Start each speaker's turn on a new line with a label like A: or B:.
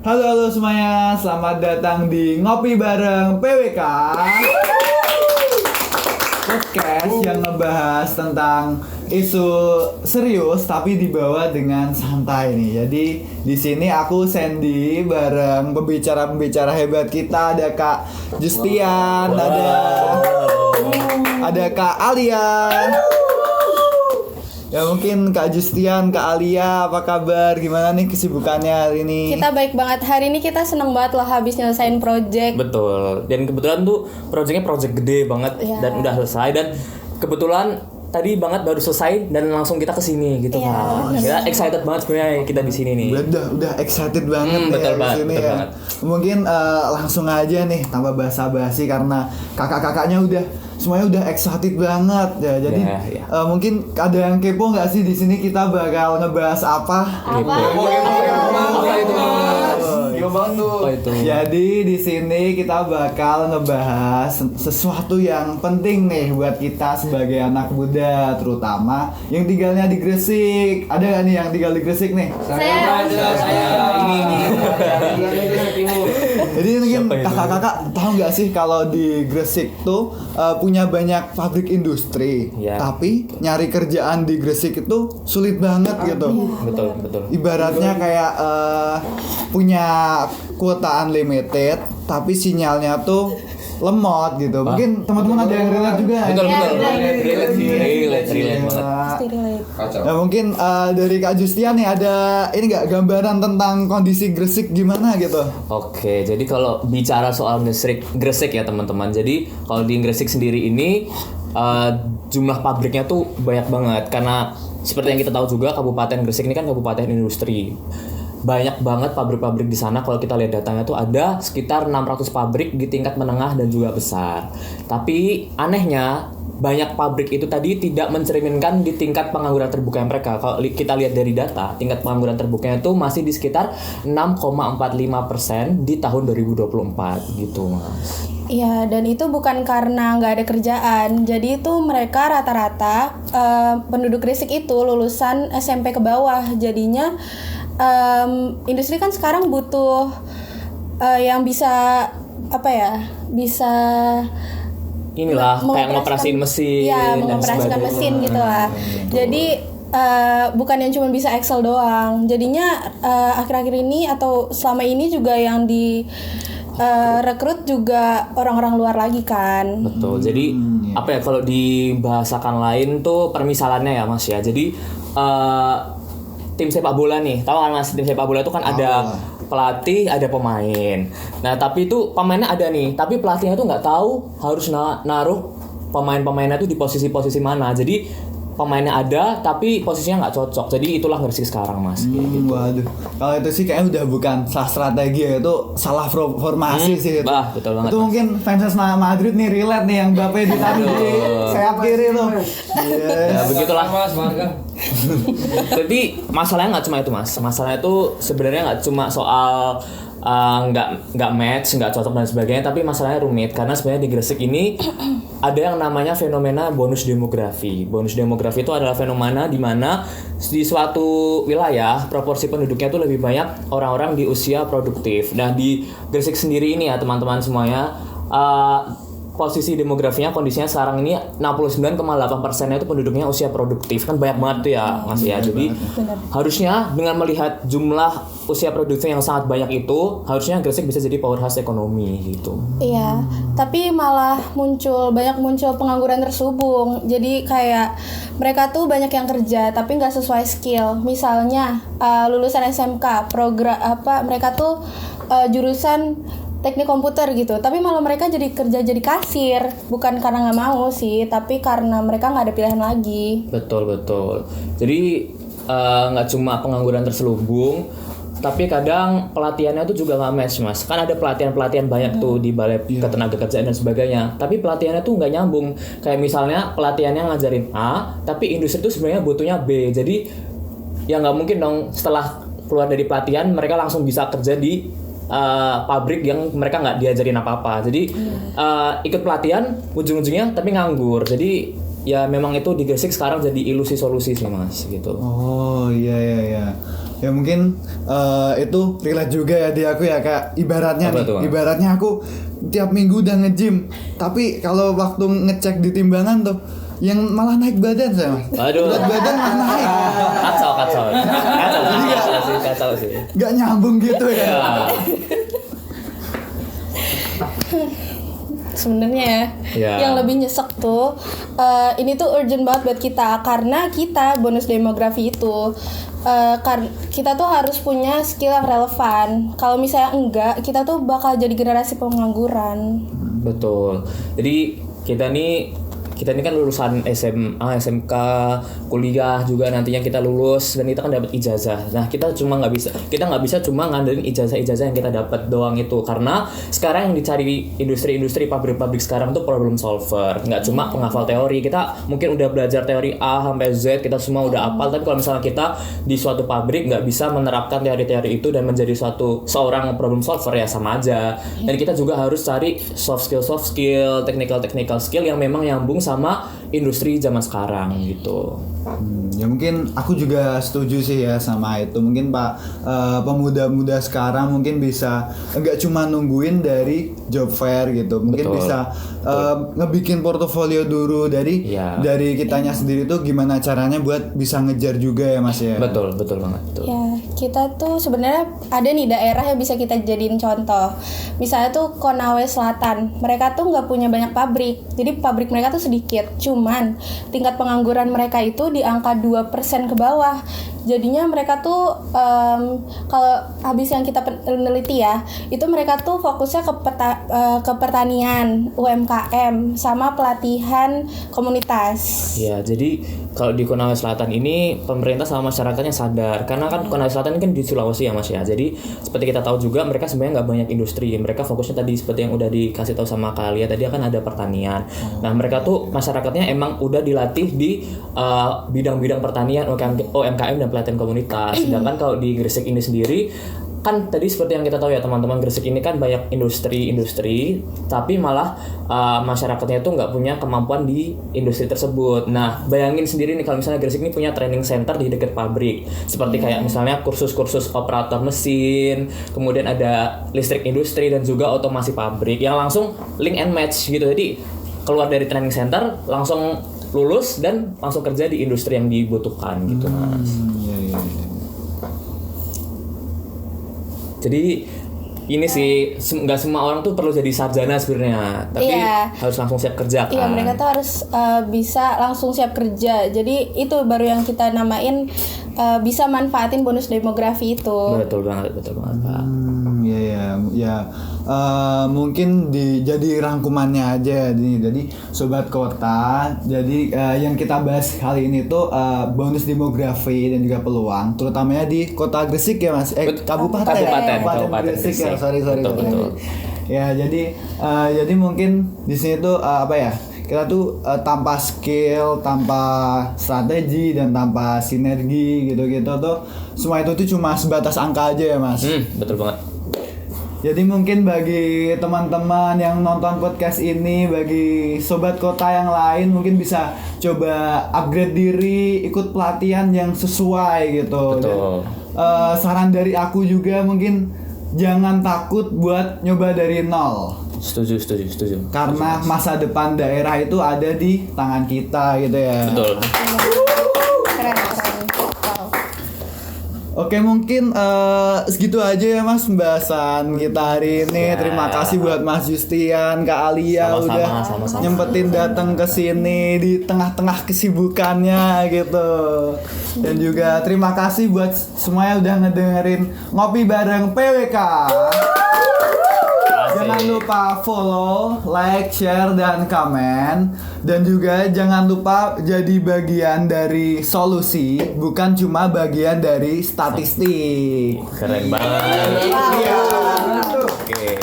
A: Halo semuanya, selamat datang di Ngopi Bareng PWK Podcast yang ngebahas tentang isu serius tapi dibawa dengan santai nih. Jadi di sini aku Sandy bareng pembicara-pembicara hebat kita, ada Kak Justian, ada Kak Alia. Ya mungkin Kak Justian, Kak Alia, apa kabar? Gimana nih kesibukannya hari ini?
B: Kita baik banget. Hari ini kita seneng banget loh habis nyelesain project.
C: Betul. Dan kebetulan tuh project gede banget dan udah selesai, dan kebetulan tadi banget baru selesai dan langsung kita kesini gitu kan. Kita excited banget sebenarnya kita di sini nih.
A: Udah excited banget
C: betul
A: ya
C: banget,
A: di sini
C: betul
A: ya.
C: banget.
A: Mungkin langsung aja nih tanpa basa-basi karena kakak-kakaknya semuanya udah excited banget ya. Jadi mungkin ada yang kepo nggak sih di sini kita bakal ngebahas apa? Jadi di sini kita bakal ngebahas sesuatu yang penting nih buat kita sebagai anak muda, terutama yang tinggalnya di Gresik. Ada nggak nih yang tinggal di Gresik nih?
B: Saya.
A: Jadi mungkin kakak-kakak tahu nggak sih kalau di Gresik tuh punya banyak pabrik industri, tapi nyari kerjaan di Gresik itu sulit banget gitu.
C: Betul.
A: Ibaratnya kayak punya kuota unlimited, tapi sinyalnya tuh lemot gitu. Mungkin teman-teman ada yang relate juga.
C: Betul. Relate banget.
A: Ya mungkin dari Kak Justian nih ada ini nggak gambaran tentang kondisi Gresik gimana gitu?
C: Oke, jadi kalau bicara soal Gresik ya teman-teman. Jadi kalau di Gresik sendiri ini jumlah pabriknya tuh banyak banget, karena seperti yang kita tahu juga Kabupaten Gresik ini kan kabupaten industri. Banyak banget pabrik-pabrik di sana. Kalau kita lihat datanya tuh ada sekitar 600 pabrik di tingkat menengah dan juga besar. Tapi anehnya banyak pabrik itu tadi tidak mencerminkan di tingkat pengangguran terbukanya mereka. Kalau kita lihat dari data, tingkat pengangguran terbukanya itu masih di sekitar 6,45% di tahun 2024 gitu, Mas.
B: Iya, dan itu bukan karena nggak ada kerjaan. Jadi itu mereka rata-rata penduduk Gresik itu lulusan SMP ke bawah. Jadinya industri kan sekarang butuh yang bisa bisa
C: inilah kayak ngoperasiin mesin,
B: mengoperasikan mesin gitu lah. Jadi bukan yang cuma bisa Excel doang. Jadinya akhir-akhir ini atau selama ini juga yang di rekrut juga orang-orang luar lagi kan.
C: Betul. Jadi kalau dibahasakan lain tuh permisalannya ya Mas ya. Jadi tim sepak bola nih, tahu kan Mas, tim sepak bola itu kan ada pelatih, ada pemain. Nah tapi itu pemainnya ada nih, tapi pelatihnya tuh nggak tahu harus naruh pemain-pemainnya tuh di posisi-posisi mana. Jadi pemainnya ada, tapi posisinya nggak cocok. Jadi itulah Gresik sekarang Mas. Gitu.
A: Waduh, kalau itu sih kayaknya udah bukan salah strategi ya, itu salah formasi sih itu.
C: Betul banget.
A: Itu mungkin fans Madrid nih relate nih yang Mbappe ditaruh di sayap kiri tuh.
C: Ya begitulah Mas. Jadi masalahnya nggak cuma itu Mas. Masalahnya itu sebenarnya nggak cuma soal nggak match, nggak cocok dan sebagainya, tapi masalahnya rumit karena sebenarnya di Gresik ini ada yang namanya fenomena bonus demografi. Bonus demografi itu adalah fenomena di mana di suatu wilayah proporsi penduduknya itu lebih banyak orang-orang di usia produktif. Nah di Gresik sendiri ini ya teman-teman semuanya, posisi demografinya kondisinya sekarang ini 69,8% itu penduduknya usia produktif. Kan banyak banget tuh ya Mas ya. Jadi harusnya dengan melihat jumlah usia produktif yang sangat banyak itu, harusnya Gresik bisa jadi powerhouse ekonomi gitu.
B: Iya, tapi malah banyak muncul pengangguran terselubung. Jadi kayak mereka tuh banyak yang kerja tapi nggak sesuai skill. Misalnya lulusan SMK, mereka tuh jurusan teknik komputer gitu, tapi malah mereka jadi kasir, bukan karena nggak mau sih, tapi karena mereka nggak ada pilihan lagi.
C: Betul. Jadi nggak cuma pengangguran terselubung, tapi kadang pelatihannya tuh juga nggak match Mas. Kan ada pelatihan banyak tuh di balai ketenagakerjaan dan sebagainya, tapi pelatihannya tuh nggak nyambung. Kayak misalnya pelatihannya ngajarin A, tapi industri tuh sebenarnya butuhnya B. Jadi ya nggak mungkin dong setelah keluar dari pelatihan mereka langsung bisa kerja di pabrik yang mereka nggak diajarin apa-apa. Jadi ikut pelatihan ujung-ujungnya tapi nganggur. Jadi ya memang itu di Gresik sekarang jadi ilusi solusi sih Mas gitu.
A: Oh iya. Ya Ya mungkin itu relate juga ya di aku ya, kayak ibaratnya
C: Apa
A: nih,
C: tuh, Mas?
A: ibaratnya aku tiap minggu udah nge-gym, tapi kalau waktu ngecek di timbangan tuh yang malah naik badan saya Mas.
C: Aduh.
A: Berat badan malah naik.
C: Kacau sih.
A: Gak nyambung gitu ya.
C: Ya.
B: Sebenarnya
C: Ya.
B: yang lebih nyesek tuh ini tuh urgent banget buat kita karena kita bonus demografi itu kita tuh harus punya skill yang relevan. Kalau misalnya enggak, kita tuh bakal jadi generasi pengangguran.
C: Betul. Jadi kita nih kan lulusan SMA, SMK, kuliah juga nantinya kita lulus dan kita kan dapat ijazah. Nah kita nggak bisa cuma ngandelin ijazah yang kita dapat doang itu, karena sekarang yang dicari industri pabrik-pabrik sekarang tuh problem solver, nggak cuma penghafal teori. Kita mungkin udah belajar teori A sampai Z, kita semua udah hafal, tapi kalau misalnya kita di suatu pabrik nggak bisa menerapkan teori-teori itu dan menjadi seorang problem solver, ya sama aja. Dan kita juga harus cari soft skill, technical skill yang memang nyambung sama industri zaman sekarang gitu.
A: Ya mungkin aku juga setuju sih ya sama itu. Mungkin pemuda-muda sekarang mungkin bisa enggak cuma nungguin dari job fair gitu. Mungkin
C: Betul.
A: bisa ngebikin portofolio dulu dari
C: Iya.
A: dari kitanya sendiri tuh gimana caranya buat bisa ngejar juga ya Mas ya.
C: Betul banget. Betul.
B: Ya, kita tuh sebenarnya ada nih daerah yang bisa kita jadiin contoh. Misalnya tuh Konawe Selatan. Mereka tuh nggak punya banyak pabrik. Jadi pabrik mereka tuh sedikit. Cuman tingkat pengangguran mereka itu di angka 2% ke bawah. Jadinya mereka tuh kalau habis yang kita peneliti ya, itu mereka tuh fokusnya ke pertanian, UMKM, sama pelatihan komunitas.
C: Ya, jadi kalau di Konawe Selatan ini pemerintah sama masyarakatnya sadar, karena kan Konawe Selatan ini kan di Sulawesi ya Mas ya. Jadi seperti kita tahu juga mereka sebenarnya nggak banyak industri. Mereka fokusnya tadi seperti yang udah dikasih tahu sama kalian tadi, akan ada pertanian. Nah mereka tuh masyarakatnya emang udah dilatih di bidang-bidang pertanian, UMKM dan pelatihan komunitas. Sedangkan kalau di Gresik ini sendiri kan tadi seperti yang kita tahu ya teman-teman, Gresik ini kan banyak industri, tapi malah masyarakatnya itu nggak punya kemampuan di industri tersebut. Nah bayangin sendiri nih kalau misalnya Gresik ini punya training center di dekat pabrik, seperti kayak misalnya kursus-kursus operator mesin, kemudian ada listrik industri dan juga otomasi pabrik yang langsung link and match gitu. Jadi keluar dari training center langsung lulus dan langsung kerja di industri yang dibutuhkan gitu Mas.
A: Iya.
C: Jadi ini sih nggak semua orang tuh perlu jadi sarjana sebenarnya, tapi
B: Iya.
C: harus langsung siap kerja kan.
B: Iya, mereka tuh harus bisa langsung siap kerja. Jadi itu baru yang kita namain bisa manfaatin bonus demografi itu.
C: Betul banget Pak.
A: Ya. Mungkin jadi rangkumannya aja nih. Jadi sobat kota, jadi yang kita bahas kali ini tuh bonus demografi dan juga peluang, terutamanya di Kota Gresik ya Mas. Kabupaten
C: Kabupaten
A: Gresik ya.
C: Gresik.
A: Sorry.
C: Betul.
A: Ya, jadi mungkin di sini tuh kita tuh tanpa skill, tanpa strategi dan tanpa sinergi gitu-gitu tuh semua itu tuh cuma sebatas angka aja ya Mas.
C: Betul banget.
A: Jadi mungkin bagi teman-teman yang nonton podcast ini, bagi sobat kota yang lain mungkin bisa coba upgrade diri, ikut pelatihan yang sesuai gitu.
C: Betul.
A: Dan, saran dari aku juga mungkin jangan takut buat nyoba dari nol.
C: Setuju.
A: Karena masa depan daerah itu ada di tangan kita gitu ya.
C: Betul.
B: Keren. Wow.
A: Oke, mungkin segitu aja ya Mas pembahasan kita hari ini.
C: Ya.
A: Terima kasih buat Mas Justian, Kak Alia udah
C: Sama-sama.
A: nyempetin datang ke sini di tengah-tengah kesibukannya gitu. Dan juga terima kasih buat semuanya udah ngedengerin Ngopi Bareng PWK. Jangan lupa follow, like, share, dan komen. Dan juga jangan lupa jadi bagian dari solusi, bukan cuma bagian dari statistik.
C: Keren banget.
A: Iya.
C: Oke.